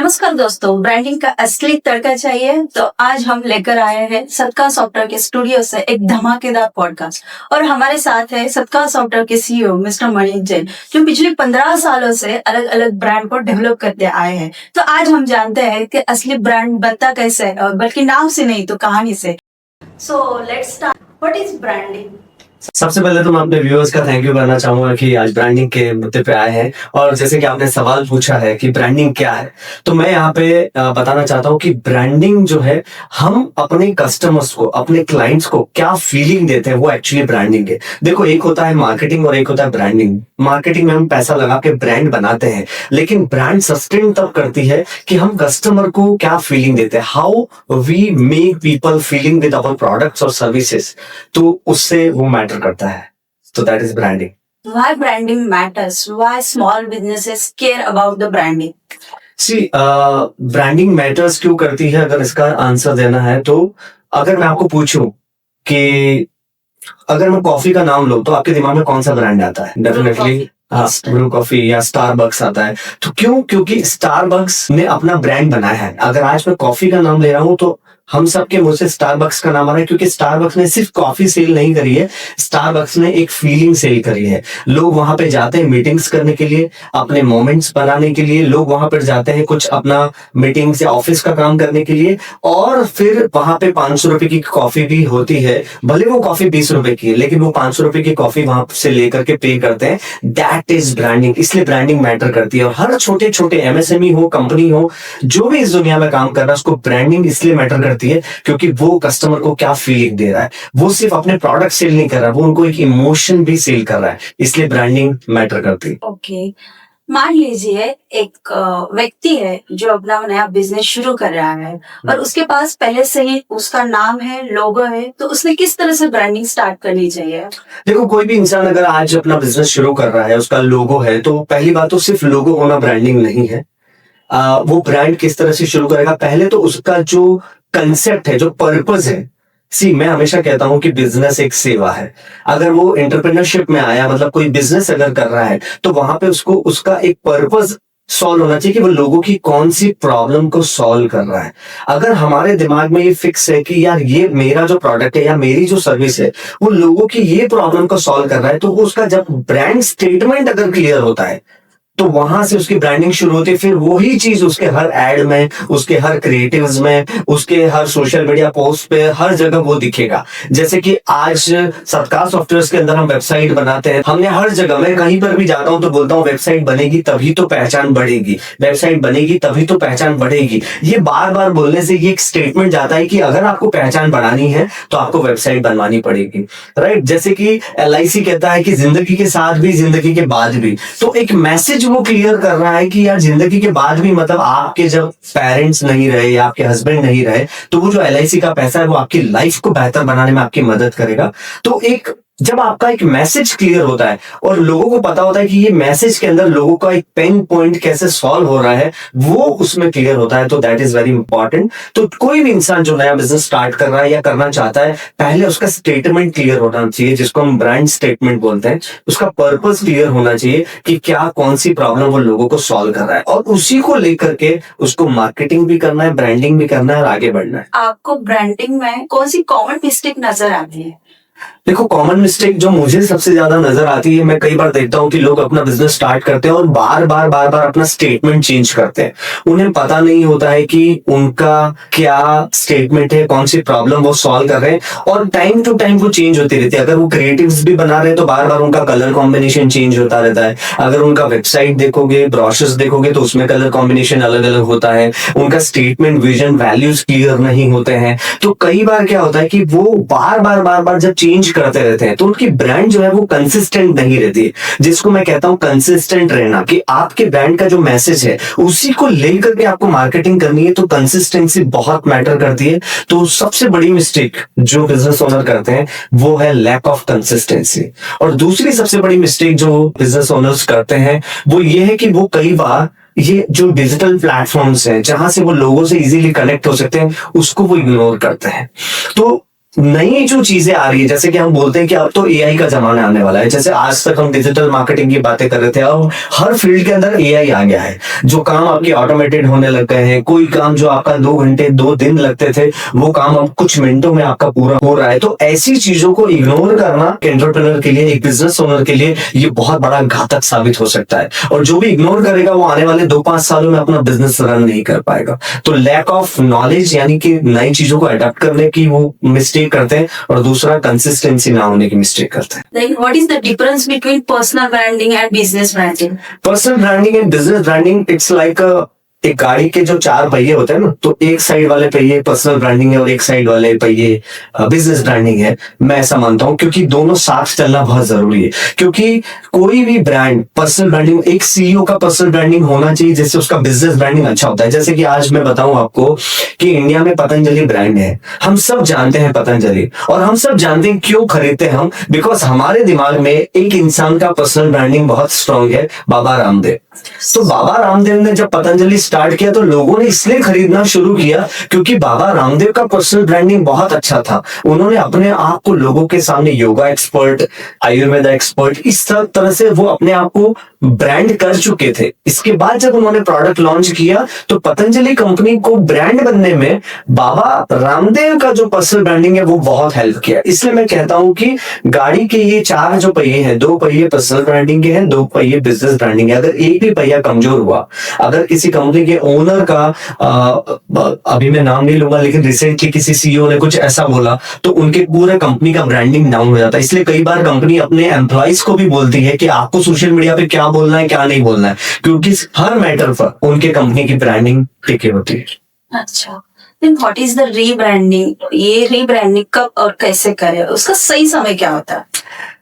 नमस्कार दोस्तों, ब्रांडिंग का असली तड़का चाहिए तो आज हम लेकर आए हैं सदका सॉफ्टवेयर के स्टूडियो से एक धमाकेदार पॉडकास्ट। और हमारे साथ है सदका सॉफ्टवेयर के सीईओ मिस्टर मनीष जैन, जो पिछले 15 सालों से अलग अलग ब्रांड को डेवलप करते आए हैं। तो आज हम जानते हैं कि असली ब्रांड बनता कैसे है, और बल्कि नाम से नहीं तो कहानी से। So let's start. What is branding? सबसे पहले तो मैं अपने व्यूअर्स का थैंक यू करना चाहूंगा कि आज ब्रांडिंग के मुद्दे पे आए हैं। और जैसे कि आपने सवाल पूछा है कि ब्रांडिंग क्या है, तो मैं यहाँ पे बताना चाहता हूँ कि ब्रांडिंग जो है, हम अपने कस्टमर्स को, अपने क्लाइंट्स को क्या फीलिंग देते हैं, वो एक्चुअली ब्रांडिंग है। देखो, एक होता है मार्केटिंग और एक होता है ब्रांडिंग। मार्केटिंग में हम पैसा लगा के ब्रांड बनाते हैं, लेकिन ब्रांड सस्टेन तब करती है कि हम कस्टमर को क्या फीलिंग देते हैं, how we make people feeling with our products और सर्विसेज, तो उससे वो मैटर करता है। So that is branding. Why branding matters? Why small businesses care about the branding? See, branding matters क्यों करती है? अगर इसका आंसर देना है तो अगर मैं आपको पूछूं कि अगर मैं कॉफी का नाम लूं तो आपके दिमाग में कौन सा ब्रांड आता है? डेफिनेटली ब्रू कॉफी या स्टारबक्स आता है। तो क्यों? क्योंकि स्टारबक्स ने अपना ब्रांड बनाया है। अगर आज मैं कॉफी का नाम ले रहा हूं तो हम सबके मुंह से स्टारबक्स का नाम आ रहा है, क्योंकि स्टारबक्स ने सिर्फ कॉफी सेल नहीं करी है, स्टारबक्स ने एक फीलिंग सेल करी है। लोग वहां पे जाते हैं मीटिंग्स करने के लिए, अपने मोमेंट्स बनाने के लिए। लोग वहां पर जाते हैं कुछ अपना मीटिंग्स या ऑफिस का काम करने के लिए, और फिर वहां पे 500 रुपए की कॉफी भी होती है। भले वो कॉफी 20 रुपए की है, लेकिन वो 500 रुपए की कॉफी वहां से लेकर के पे करते हैं। That is branding. इसलिए ब्रांडिंग मैटर करती है। और हर छोटे छोटे एमएसएमई हो, कंपनी हो, जो भी इस दुनिया में काम कर रहा है, उसको ब्रांडिंग इसलिए मैटर करती है क्योंकि वो कस्टमर को क्या फीलिंग दे रहा है। वो सिर्फ अपने प्रोडक्ट सेल नहीं कर रहा, वो उनको एक इमोशन भी सेल कर रहा है। इसलिए ब्रांडिंग मैटर करती है। ओके, मान लीजिए एक व्यक्ति है जो अपना नया बिजनेस शुरू कर रहा है और उसके पास पहले से ही उसका नाम है, लोगो है, तो उसने किस तरह से ब्रांडिंग स्टार्ट करनी चाहिए? देखो, कोई भी इंसान अगर आज अपना बिजनेस शुरू कर रहा है, उसका लोगो है, तो पहली बात तो सिर्फ लोगो होना ब्रांडिंग नहीं है। वो ब्रांड किस तरह से शुरू करेगा, पहले तो उसका जो कंसेप्ट है, जो पर्पस है। मैं हमेशा कहता हूं कि बिजनेस एक सेवा है। अगर वो एंटरप्रेन्योरशिप में आया, मतलब कोई बिजनेस अगर कर रहा है, तो वहां पे उसको उसका एक पर्पस सॉल्व होना चाहिए कि वो लोगों की कौन सी प्रॉब्लम को सॉल्व कर रहा है। अगर हमारे दिमाग में ये फिक्स है कि यार ये मेरा जो प्रोडक्ट है या मेरी जो सर्विस है वो लोगों की ये प्रॉब्लम को सॉल्व कर रहा है, तो वो उसका जब ब्रांड स्टेटमेंट अगर क्लियर होता है तो वहां से उसकी ब्रांडिंग शुरू होती है। फिर वही चीज उसके हर एड में, उसके हर क्रिएटिव्स में, उसके हर सोशल मीडिया पोस्ट पे, हर जगह वो दिखेगा। जैसे कि आज सदका सॉफ्टवेयर के अंदर हम वेबसाइट बनाते हैं। हमने हर जगह, मैं कहीं पर भी जाता हूं तो बोलता हूं वेबसाइट बनेगी तभी तो पहचान बढ़ेगी, वेबसाइट बनेगी तभी तो पहचान बढ़ेगी। ये बार बार बोलने से ये एक स्टेटमेंट जाता है कि अगर आपको पहचान बढ़ानी है तो आपको वेबसाइट बनवानी पड़ेगी, राइट। जैसे कि LIC कहता है कि जिंदगी के साथ भी, जिंदगी के बाद भी। तो एक मैसेज वो क्लियर कर रहा है कि यार जिंदगी के बाद भी, मतलब आपके जब पेरेंट्स नहीं रहे या आपके हस्बैंड नहीं रहे, तो वो जो LIC का पैसा है वो आपकी लाइफ को बेहतर बनाने में आपकी मदद करेगा। तो एक जब आपका एक मैसेज क्लियर होता है और लोगों को पता होता है कि ये मैसेज के अंदर लोगों का एक पेन पॉइंट कैसे सॉल्व हो रहा है, वो उसमें क्लियर होता है, तो दैट इज वेरी इंपॉर्टेंट। तो कोई भी इंसान जो नया बिजनेस स्टार्ट कर रहा है या करना चाहता है, पहले उसका स्टेटमेंट क्लियर होना चाहिए, जिसको हम ब्रांड स्टेटमेंट बोलते हैं। उसका पर्पस क्लियर होना चाहिए कि क्या, कौन सी प्रॉब्लम वो लोगों को सॉल्व कर रहा है, और उसी को लेकर के उसको मार्केटिंग भी करना है, ब्रांडिंग भी करना है और आगे बढ़ना है। आपको ब्रांडिंग में कौन सी कॉमन मिस्टेक नजर आती है? देखो, कॉमन मिस्टेक जो मुझे सबसे ज्यादा नजर आती है, मैं कई बार देखता हूं कि लोग अपना बिजनेस स्टार्ट करते हैं और बार बार अपना स्टेटमेंट चेंज करते हैं। उन्हें पता नहीं होता है कि उनका क्या स्टेटमेंट है, कौन सी प्रॉब्लम वो सॉल्व कर रहे हैं, और टाइम टू टाइम वो चेंज होती रहती है। अगर वो क्रिएटिव्स भी बना रहे हैं तो बार बार उनका कलर कॉम्बिनेशन चेंज होता रहता है। अगर उनका वेबसाइट देखोगे, ब्रोशर्स देखोगे, तो उसमें कलर कॉम्बिनेशन अलग अलग होता है। उनका स्टेटमेंट, विजन, वैल्यूज क्लियर नहीं होते हैं। तो कई बार क्या होता है कि वो बार बार जब चेंज करते रहते हैं तो उनकी ब्रांड जो है वो कंसिस्टेंट नहीं रहती है। जिसको मैं कहता हूं कंसिस्टेंट रहना, कि आपके ब्रांड का जो मैसेज है उसी को लेकर के आपको मार्केटिंग करनी है, तो कंसिस्टेंसी बहुत मैटर करती है। तो सबसे बड़ी मिस्टेक जो बिजनेस ओनर करते हैं वो है लैक ऑफ कंसिस्टेंसी। और दूसरी सबसे बड़ी मिस्टेक जो बिजनेस ओनर्स करते हैं वो ये है कि वो कई बार ये जो डिजिटल प्लेटफॉर्म्स हैं जहां से वो लोगों से इजीली कनेक्ट हो सकते हैं, उसको वो इग्नोर करते हैं। तो नई जो चीजें आ रही है, जैसे कि हम बोलते हैं कि अब तो एआई का जमाना आने वाला है। जैसे आज तक हम डिजिटल मार्केटिंग की बातें कर रहे थे, अब हर फील्ड के अंदर एआई आ गया है। जो काम आपके ऑटोमेटेड होने लग गए हैं, कोई काम जो आपका 2 घंटे 2 दिन लगते थे, वो काम अब कुछ मिनटों में आपका पूरा हो रहा है। तो ऐसी चीजों को इग्नोर करना एंटरप्रेन्योर के लिए, एक बिजनेस ओनर के लिए ये बहुत बड़ा घातक साबित हो सकता है। और जो भी इग्नोर करेगा वो आने वाले 2-5 सालों में अपना बिजनेस रन नहीं कर पाएगा। तो लैक ऑफ नॉलेज, यानी कि नई चीजों को अडॉप्ट करने की वो मिस्टेक करते हैं, और दूसरा कंसिस्टेंसी ना होने की मिस्टेक करते हैं। Then what is the difference between personal branding and business branding? Personal branding and business branding, it's like एक गाड़ी के जो 4 पहिए होते हैं ना, तो एक साइड वाले पहिए पर्सनल ब्रांडिंग है और एक साइड वाले पहिए बिजनेस ब्रांडिंग है। मैं ऐसा मानता हूं, क्योंकि दोनों साथ चलना बहुत जरूरी है। क्योंकि कोई भी ब्रांड, पर्सनल ब्रांडिंग, एक सीईओ का पर्सनल ब्रांडिंग होना चाहिए जिससे उसका बिजनेस ब्रांडिंग अच्छा होता है। जैसे कि आज मैं बताऊं आपको कि इंडिया में पतंजलि ब्रांड है, हम सब जानते हैं पतंजलि, और हम सब जानते हैं क्यों खरीदते हैं हम, बिकॉज हमारे दिमाग में एक इंसान का पर्सनल ब्रांडिंग बहुत स्ट्रांग है, बाबा रामदेव। तो बाबा रामदेव ने जब पतंजलि स्टार्ट किया तो लोगों ने इसलिए खरीदना शुरू किया क्योंकि बाबा रामदेव का पर्सनल ब्रांडिंग बहुत अच्छा था। उन्होंने अपने आप को लोगों के सामने योगा एक्सपर्ट, आयुर्वेदा एक्सपर्ट, इस तरह से वो अपने आप को ब्रांड कर चुके थे। इसके बाद जब उन्होंने प्रोडक्ट लॉन्च किया तो पतंजलि कंपनी को ब्रांड बनने में बाबा रामदेव का जो पर्सनल ब्रांडिंग है वो बहुत हेल्प किया। इसलिए मैं कहता हूं कि गाड़ी के ये 4 जो पहिए हैं, 2 पहिए पर्सनल ब्रांडिंग के हैं, 2 पहिए बिजनेस ब्रांडिंग है। अगर एक भी पहिया कमजोर हुआ, अगर किसी कंपनी के ओनर का अभी मैं नाम नहीं लूंगा, लेकिन रिसेंटली किसी सीईओ ने कुछ ऐसा बोला तो उनके पूरे कंपनी का ब्रांडिंग डाउन हो जाता है। इसलिए कई बार कंपनी अपने एम्प्लॉइज को भी बोलती है कि आपको सोशल मीडिया पे क्या बोलना है, क्या नहीं बोलना है, क्योंकि हर मैटर पर उनके कंपनी की ब्रांडिंग टिकी होती है। अच्छा, then what is the rebranding? ये rebranding कब और कैसे करें? उसका सही समय क्या होता है?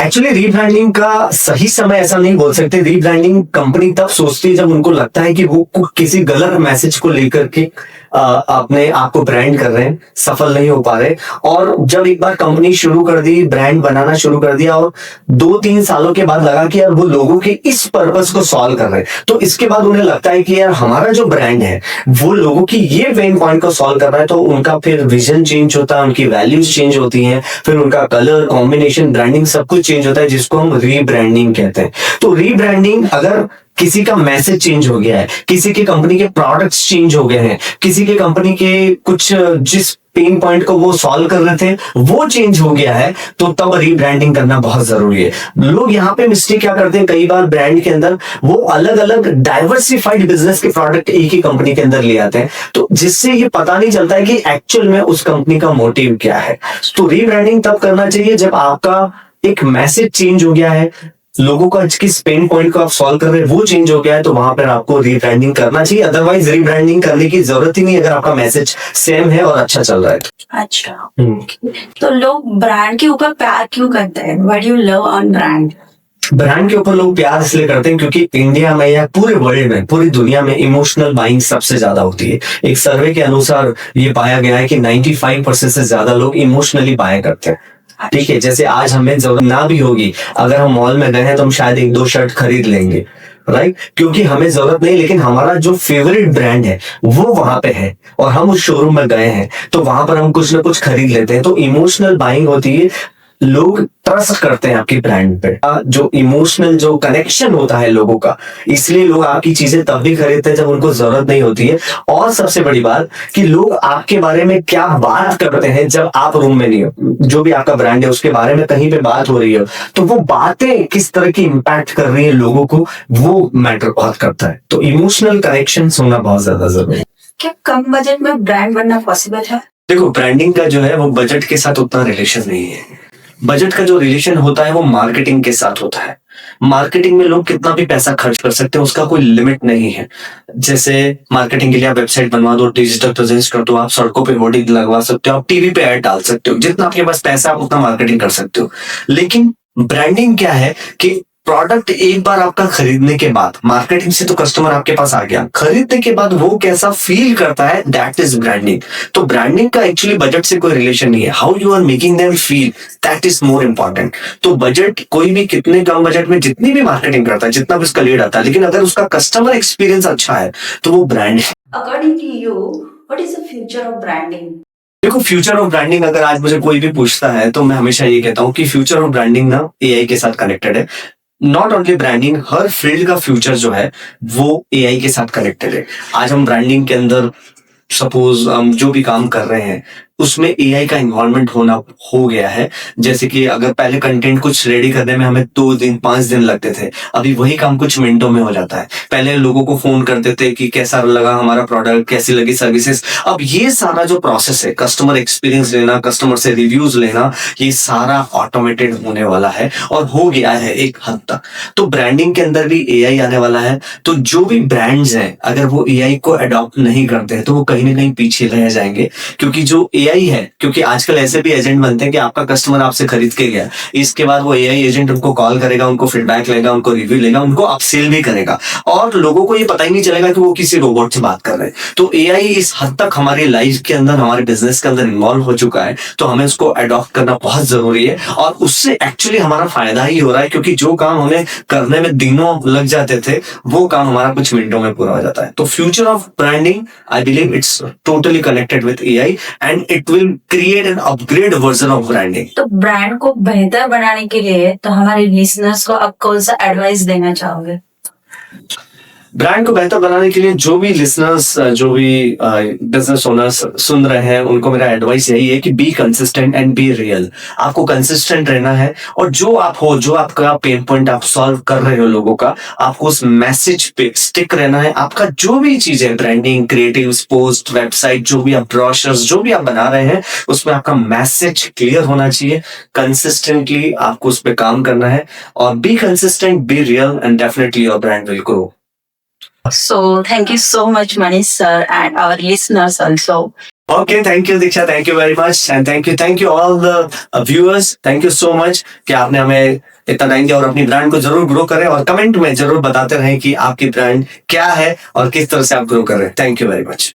एक्चुअली रीब्रांडिंग का सही समय ऐसा नहीं बोल सकते। रीब्रांडिंग कंपनी तब सोचती है जब उनको लगता है कि वो किसी गलत मैसेज को लेकर के अपने आप को ब्रांड कर रहे हैं, सफल नहीं हो पा रहे। और जब एक बार कंपनी शुरू कर दी, ब्रांड बनाना शुरू कर दिया, और 2-3 सालों के बाद लगा कि यार वो लोगों के इस पर्पस को सॉल्व कर रहे हैं, तो इसके बाद उन्हें लगता है कि यार हमारा जो ब्रांड है वो लोगों की ये पेन पॉइंट को सॉल्व कर रहा है। तो उनका फिर विजन चेंज होता है, उनकी वैल्यूज चेंज होती हैं, फिर उनका कलर कॉम्बिनेशन, ब्रांडिंग सब कुछ चेंज होता है, जिसको हम रीब्रांडिंग कहते हैं। तो रीब्रांडिंग, अगर किसी का मैसेज चेंज हो गया है, किसी की कंपनी के प्रोडक्ट्स चेंज हो गए हैं, किसी के कंपनी के कुछ जिस पेन पॉइंट को वो सॉल्व कर रहे थे वो चेंज हो गया है, तो तब रीब्रांडिंग करना बहुत जरूरी है। लोग यहाँ पे मिस्टेक क्या करते हैं, कई बार ब्रांड के अंदर वो अलग अलग डाइवर्सिफाइड बिजनेस के प्रोडक्ट एक ही कंपनी के अंदर ले आते हैं, तो जिससे ये पता नहीं चलता है कि एक्चुअल में उस कंपनी का मोटिव क्या है। तो रीब्रांडिंग तब करना चाहिए जब आपका एक मैसेज चेंज हो गया है, लोगों का किस पेन पॉइंट को आप सॉल्व कर रहे हैं वो चेंज हो गया है, तो वहां पर आपको रीब्रांडिंग करना चाहिए। अदरवाइज रीब्रांडिंग करने की जरूरत ही नहीं अगर आपका मैसेज सेम है और अच्छा चल रहा है। अच्छा, तो लोग ब्रांड के ऊपर प्यार क्यों करते हैं? What you love on brand? Brand के ऊपर लोग प्यार इसलिए करते हैं क्योंकि इंडिया में या पूरे वर्ल्ड में, पूरी दुनिया में इमोशनल बाइंग सबसे ज्यादा होती है। एक सर्वे के अनुसार ये पाया गया है कि 95% से ज्यादा लोग इमोशनली बाय करते हैं। ठीक है, जैसे आज हमें जरूरत ना भी होगी, अगर हम मॉल में गए हैं तो हम शायद 1-2 शर्ट खरीद लेंगे, राइट, क्योंकि हमें जरूरत नहीं, लेकिन हमारा जो फेवरेट ब्रांड है वो वहां पे है और हम उस शोरूम में गए हैं तो वहां पर हम कुछ ना कुछ खरीद लेते हैं। तो इमोशनल बाइंग होती है, लोग ट्रस्ट करते हैं आपकी ब्रांड पे, जो इमोशनल जो कनेक्शन होता है लोगों का, इसलिए लोग आपकी चीजें तब भी खरीदते हैं जब उनको जरूरत नहीं होती है। और सबसे बड़ी बात कि लोग आपके बारे में क्या बात करते हैं जब आप रूम में नहीं हो, जो भी आपका ब्रांड है उसके बारे में कहीं पे बात हो रही हो, तो वो बातें किस तरह की इंपैक्ट कर रही है लोगों को, वो मैटर बहुत करता है। तो इमोशनल कनेक्शन होना बहुत ज्यादा जरूरी है। क्या कम बजट में ब्रांड बनना पॉसिबल है? देखो, ब्रांडिंग का जो है वो बजट के साथ उतना रिलेशन नहीं है। बजट का जो रिलेशन होता है वो मार्केटिंग के साथ होता है। मार्केटिंग में लोग कितना भी पैसा खर्च कर सकते हैं, उसका कोई लिमिट नहीं है। जैसे मार्केटिंग के लिए आप वेबसाइट बनवा दो, डिजिटल प्रेजेंस कर दो, आप सड़कों पे होर्डिंग लगवा सकते हो, आप टीवी पे ऐड डाल सकते हो, जितना आपके पास पैसा आप उतना मार्केटिंग कर सकते हो। लेकिन ब्रांडिंग क्या है कि प्रोडक्ट एक बार आपका खरीदने के बाद, मार्केटिंग से तो कस्टमर आपके पास आ गया, खरीदने के बाद वो कैसा फील करता है, दैट इज ब्रांडिंग। तो ब्रांडिंग का एक्चुअली बजट से कोई रिलेशन नहीं है, how you are making them feel, that is more important. तो बजट कोई भी कितने कम बजट में जितनी भी मार्केटिंग करता है, जितना भी उसका लीड आता है, लेकिन अगर उसका कस्टमर एक्सपीरियंस अच्छा है तो वो ब्रांड है। According to you, what is the future of branding? देखो, फ्यूचर ऑफ ब्रांडिंग अगर आज मुझे कोई भी पूछता है तो मैं हमेशा ये कहता हूँ कि फ्यूचर ऑफ ब्रांडिंग ना एआई के साथ कनेक्टेड है। Not only branding, her field का फ्यूचर जो है वो एआई के साथ कनेक्टेड है। आज हम ब्रांडिंग के अंदर सपोज हम जो भी काम कर रहे हैं उसमें एआई का इन्वॉल्वमेंट होना हो गया है। जैसे कि अगर पहले कंटेंट कुछ रेडी करने में हमें 2 दिन 5 दिन लगते थे, अभी वही काम कुछ मिनटों में हो जाता है। पहले लोगों को फोन करते थे कि कैसा लगा हमारा प्रोडक्ट, कैसी लगी सर्विसेज। अब ये सारा जो प्रोसेस है, कस्टमर एक्सपीरियंस लेना, कस्टमर से रिव्यूज लेना, ये सारा ऑटोमेटेड होने वाला है और हो गया है एक हद तक। तो ब्रांडिंग के अंदर भी एआई आने वाला है। तो जो भी ब्रांड्स हैं अगर वो एआई को अडॉप्ट नहीं करते हैं तो वो कहीं ना कहीं पीछे रह जाएंगे। क्योंकि जो एआई है, क्योंकि आजकल ऐसे भी एजेंट बनते हैं कि आपका कस्टमर आपसे खरीद के गया, इसके बाद वो एआई एजेंट उनको कॉल करेगा, उनको फीडबैक लेगा, उनको रिव्यू लेगा, उनको अपसेल भी करेगा और लोगों को ये पता ही नहीं चलेगा कि वो किसी रोबोट से बात कर रहे हैं। तो एआई इस हद तक हमारी लाइफ के अंदर, हमारे बिजनेस के अंदर इन्वॉल्व हो चुका है, तो हमें उसको अडॉप्ट करना बहुत जरूरी है। और उससे एक्चुअली हमारा फायदा ही हो रहा है, क्योंकि जो काम हमें करने में दिनों लग जाते थे वो काम हमारा कुछ मिनटों में पूरा हो जाता है। तो future of branding, I believe it's totally connected with AI and it will create an upgrade version of branding. तो ब्रांड को बेहतर बनाने के लिए तो हमारे लिसनर्स को आप कौन सा एडवाइस देना चाहोगे? ब्रांड को बेहतर बनाने के लिए जो भी लिसनर्स, जो भी बिजनेस ओनर्स सुन रहे हैं, उनको मेरा एडवाइस यही है कि be consistent and be real. आपको कंसिस्टेंट रहना है और जो आप हो, जो आपका पेन पॉइंट आप सॉल्व कर रहे हो लोगों का, आपको उस मैसेज पे स्टिक रहना है। आपका जो भी चीज है, ब्रांडिंग, क्रिएटिव, पोस्ट, वेबसाइट, जो भी आप ब्रोशर्स जो भी आप बना रहे हैं, उसमें आपका मैसेज क्लियर होना चाहिए। कंसिस्टेंटली आपको उस पर काम करना है और be consistent, be real and definitely your brand will grow. So thank you so much, Manish sir, and our listeners also. Okay, thank you Diksha, thank you very much and thank you all the viewers. Thank you so much कि आपने हमें इतना time दिया और अपनी brand को जरूर grow करें और कमेंट में जरूर बताते रहें कि आपकी ब्रांड क्या है और किस तरह से आप ग्रो कर रहे हैं। Thank you very much.